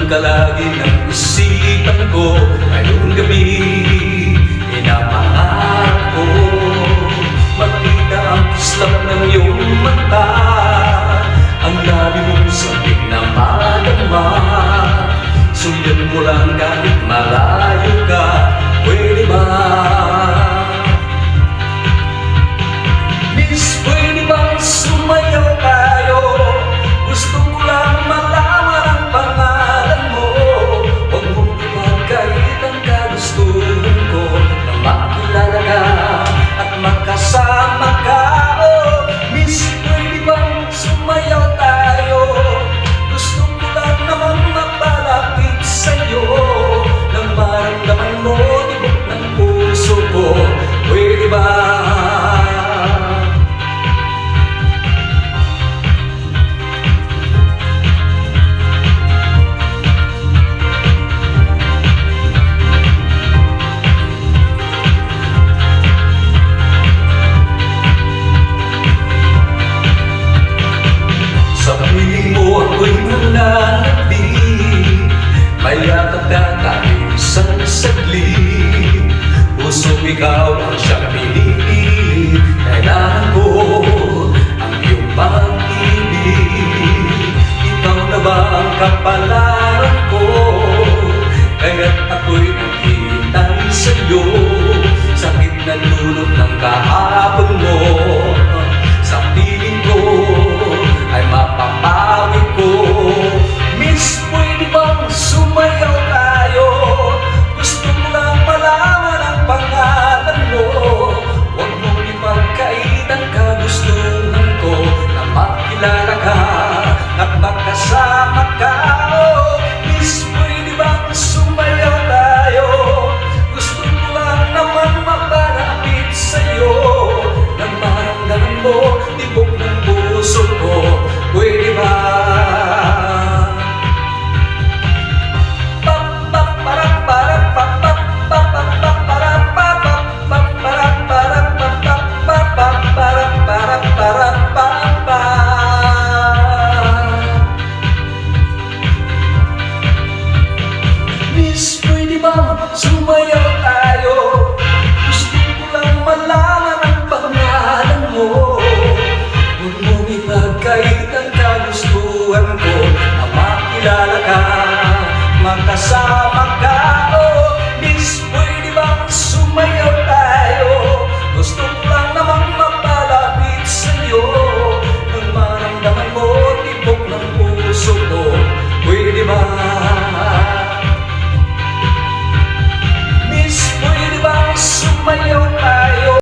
kalagi ng isipan ko. Ngayong gabi, inapangarap ko makita ang kislap ng iyong mata, ang labi mong sabik na madama. Sundan mo lang kahit malayo ka, pwede ba? Miss, pwede bang sumayaw tayo? Gusto ko lang malaman ang pangalan mo. Huwag mong ipagkait ang kagustuhan ko na makilala ka at makasama ka. Oh, Miss, pwede bang sumayaw tayo? Gusto ko lang naman mapalapit sa'yo, nang maramdaman mo tibok ng puso ko. Pwede ba? Sa piling mo ako'y nananatili, mayakap ka kahit isang saglit. Pusong ikaw ang siyang pinipili, kailangan ko ang iyong pag-ibig. Ikaw na ba ang kapalan?